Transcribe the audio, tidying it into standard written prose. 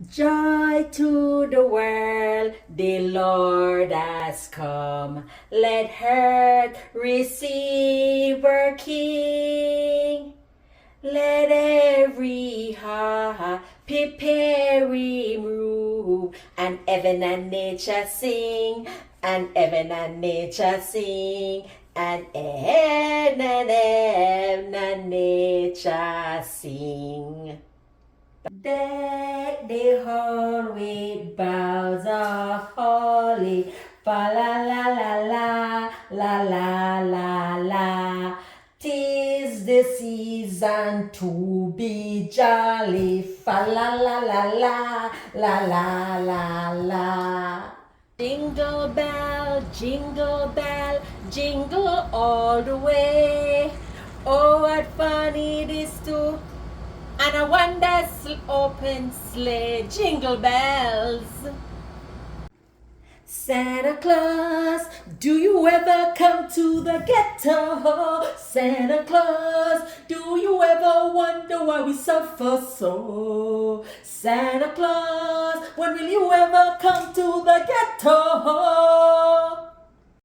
Joy to the world, the Lord has come. Let earth receive her King. Let every heart prepare him room, and heaven and nature sing, and heaven and nature sing, and heaven and nature sing. Deck the hall with boughs of holly, fa la la la la, la la la la. 'Tis the season to be jolly, fa la la la la, la la la la. Jingle bell, jingle all the way. Oh, what fun it is to and a wondrous open sleigh, jingle bells. Santa Claus, do you ever come to the ghetto? Santa Claus, do you ever wonder why we suffer so? Santa Claus, when will you ever come to the ghetto?